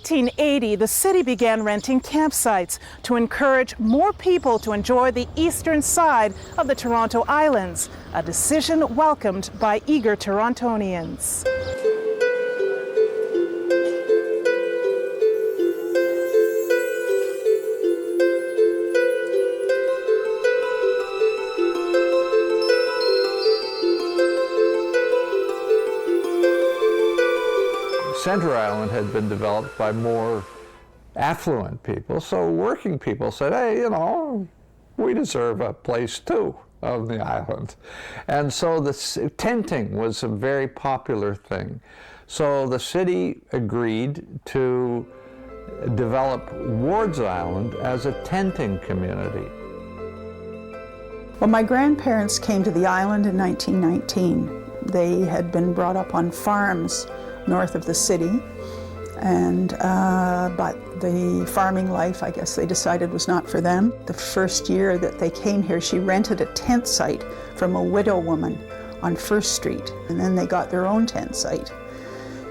1880, the city began renting campsites to encourage more people to enjoy the eastern side of the Toronto Islands, a decision welcomed by eager Torontonians. Centre Island had been developed by more affluent people, so working people said, hey, you know, we deserve a place too on the island. And so the tenting was a very popular thing. So the city agreed to develop Ward's Island as a tenting community. Well, my grandparents came to the island in 1919. They had been brought up on farms north of the city, and but the farming life, I guess they decided, was not for them. The first year that they came here, she rented a tent site from a widow woman on First Street, and then they got their own tent site,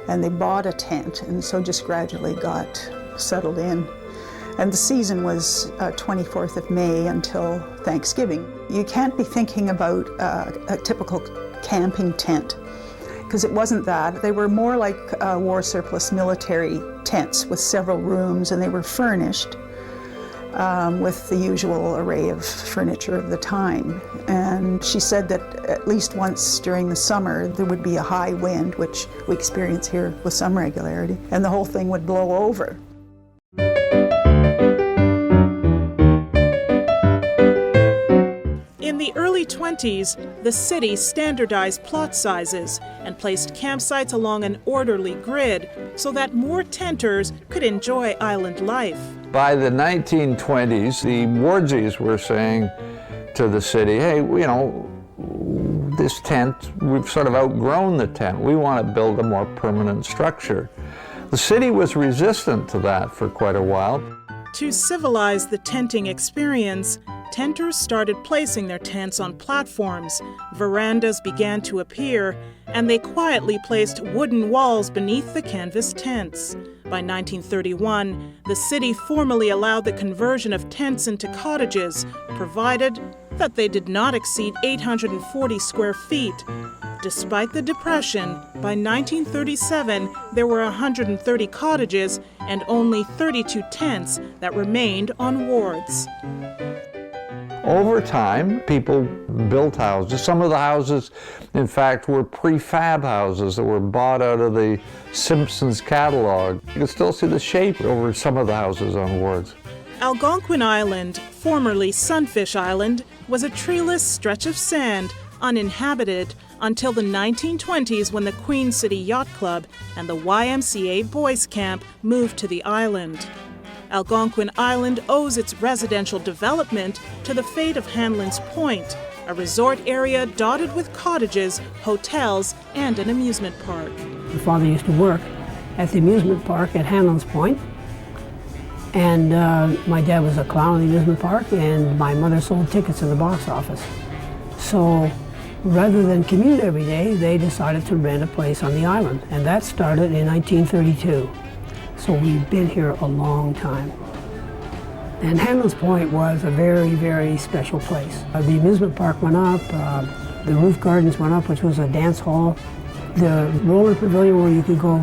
and they bought a tent, and so just gradually got settled in. And the season was 24th of May until Thanksgiving. You can't be thinking about a typical camping tent, because it wasn't that. They were more like war surplus military tents with several rooms, and they were furnished with the usual array of furniture of the time. And she said that at least once during the summer there would be a high wind, which we experience here with some regularity, and the whole thing would blow over. In the early 20s, the city standardized plot sizes and placed campsites along an orderly grid so that more tenters could enjoy island life. By the 1920s, the Wardsies were saying to the city, hey, you know, this tent, we've sort of outgrown the tent. We want to build a more permanent structure. The city was resistant to that for quite a while. To civilize the tenting experience, tenters started placing their tents on platforms, verandas began to appear, and they quietly placed wooden walls beneath the canvas tents. By 1931, the city formally allowed the conversion of tents into cottages, provided that they did not exceed 840 square feet. Despite the Depression, by 1937, there were 130 cottages and only 32 tents that remained on wards. Over time, people built houses. Some of the houses, in fact, were prefab houses that were bought out of the Simpsons catalog. You can still see the shape over some of the houses on wards. Algonquin Island, formerly Sunfish Island, was a treeless stretch of sand, uninhabited, until the 1920s when the Queen City Yacht Club and the YMCA Boys Camp moved to the island. Algonquin Island owes its residential development to the fate of Hanlan's Point, a resort area dotted with cottages, hotels, and an amusement park. My father used to work at the amusement park at Hanlan's Point, and my dad was a clown in the amusement park, and my mother sold tickets in the box office. So rather than commute every day, they decided to rent a place on the island, and that started in 1932. So we've been here a long time. And Hanlan's Point was a very, very special place. The amusement park went up, the roof gardens went up, which was a dance hall. The roller pavilion where you could go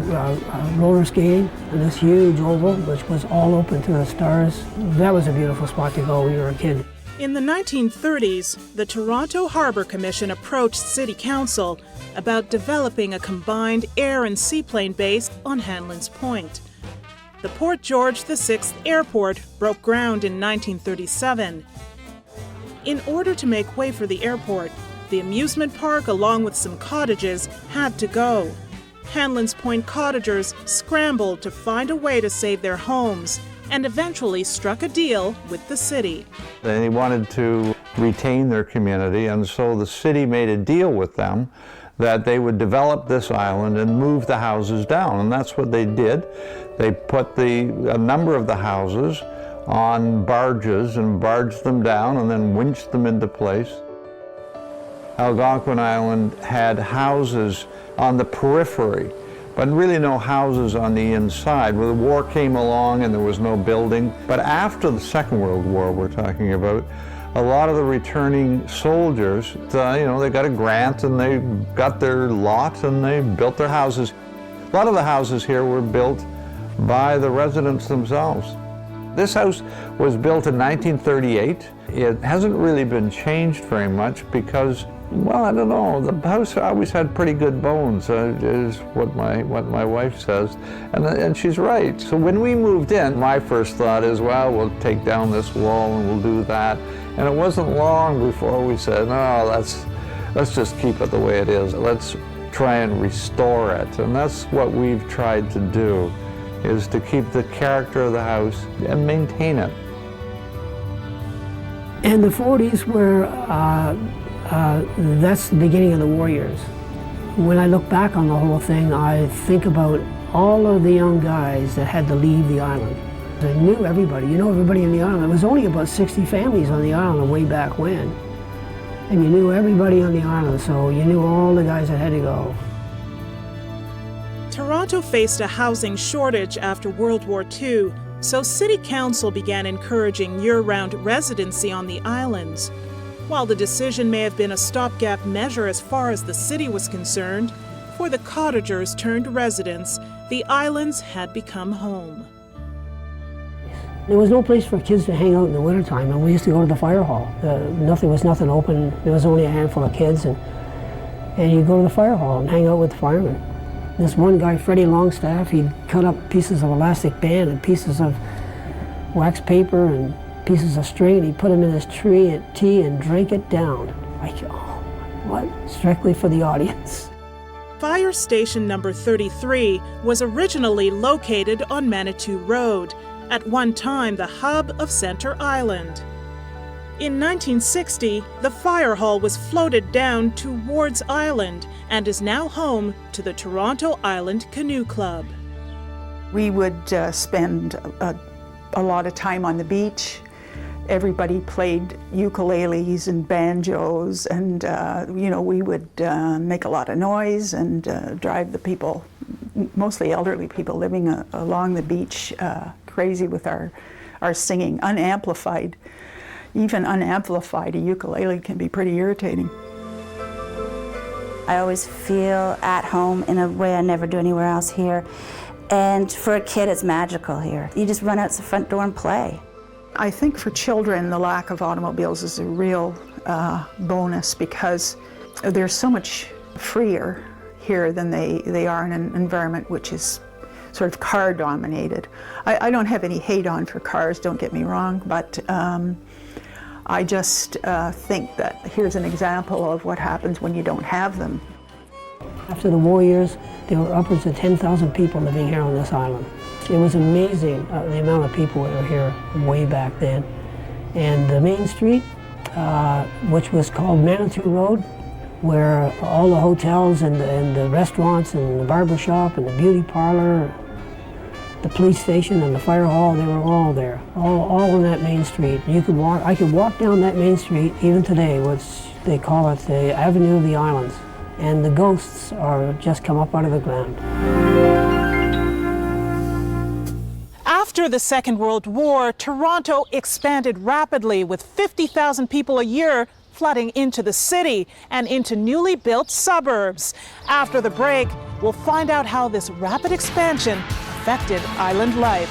roller skating, and this huge oval, which was all open to the stars. That was a beautiful spot to go when you were a kid. In the 1930s, the Toronto Harbour Commission approached City Council about developing a combined air and seaplane base on Hanlan's Point. The Port George VI Airport broke ground in 1937. In order to make way for the airport, the amusement park, along with some cottages, had to go. Hanlan's Point cottagers scrambled to find a way to save their homes and eventually struck a deal with the city. They wanted to retain their community, and so the city made a deal with them that they would develop this island and move the houses down, and that's what they did. They put a number of the houses on barges and barged them down and then winched them into place. Algonquin Island had houses on the periphery but really no houses on the inside. Well, the war came along and there was no building. But after the Second World War we're talking about, a lot of the returning soldiers, they got a grant and they got their lot and they built their houses. A lot of the houses here were built by the residents themselves. This house was built in 1938. It hasn't really been changed very much because, well, I don't know, the house always had pretty good bones, is what my wife says, and she's right. So when we moved in, my first thought is, well, we'll take down this wall and we'll do that. And it wasn't long before we said, no, let's just keep it the way it is. Let's try and restore it. And that's what we've tried to do, is to keep the character of the house and maintain it. And the 40s were, that's the beginning of the war years. When I look back on the whole thing, I think about all of the young guys that had to leave the island. I knew everybody, everybody in the island. There was only about 60 families on the island way back when. And you knew everybody on the island, so you knew all the guys that had to go. Toronto faced a housing shortage after World War II, so City Council began encouraging year-round residency on the islands. While the decision may have been a stopgap measure as far as the city was concerned, for the cottagers turned residents, the islands had become home. There was no place for kids to hang out in the wintertime, and we used to go to the fire hall. There was nothing open. There was only a handful of kids, and you'd go to the fire hall and hang out with the firemen. This one guy, Freddie Longstaff, he'd cut up pieces of elastic band and pieces of wax paper and pieces of string, and he'd put them in his tea and drink it down. Like, oh, what? Strictly for the audience. Fire Station Number 33 was originally located on Manitou Road, at one time the hub of Center Island. In 1960, the fire hall was floated down to Ward's Island and is now home to the Toronto Island Canoe Club. We would spend a lot of time on the beach. Everybody played ukuleles and banjos, and we would make a lot of noise and drive the people, mostly elderly people living along the beach, crazy with our singing, unamplified. Even unamplified, a ukulele can be pretty irritating. I always feel at home in a way I never do anywhere else here. And for a kid, it's magical here. You just run out the front door and play. I think for children, the lack of automobiles is a real bonus because they're so much freer here than they are in an environment which is sort of car-dominated. I don't have any hate on for cars, don't get me wrong, but I just think that here's an example of what happens when you don't have them. After the war years, there were upwards of 10,000 people living here on this island. It was amazing the amount of people that were here way back then. And the main street, which was called Manitou Road, where all the hotels and the restaurants and the barber shop and the beauty parlor, the police station and the fire hall, they were all there, all on that main street. I could walk down that main street even today, which they call it the Avenue of the Islands, and the ghosts are just come up out of the ground. After the Second World War, Toronto expanded rapidly with 50,000 people a year flooding into the city and into newly built suburbs. After the break, we'll find out how this rapid expansion affected island life.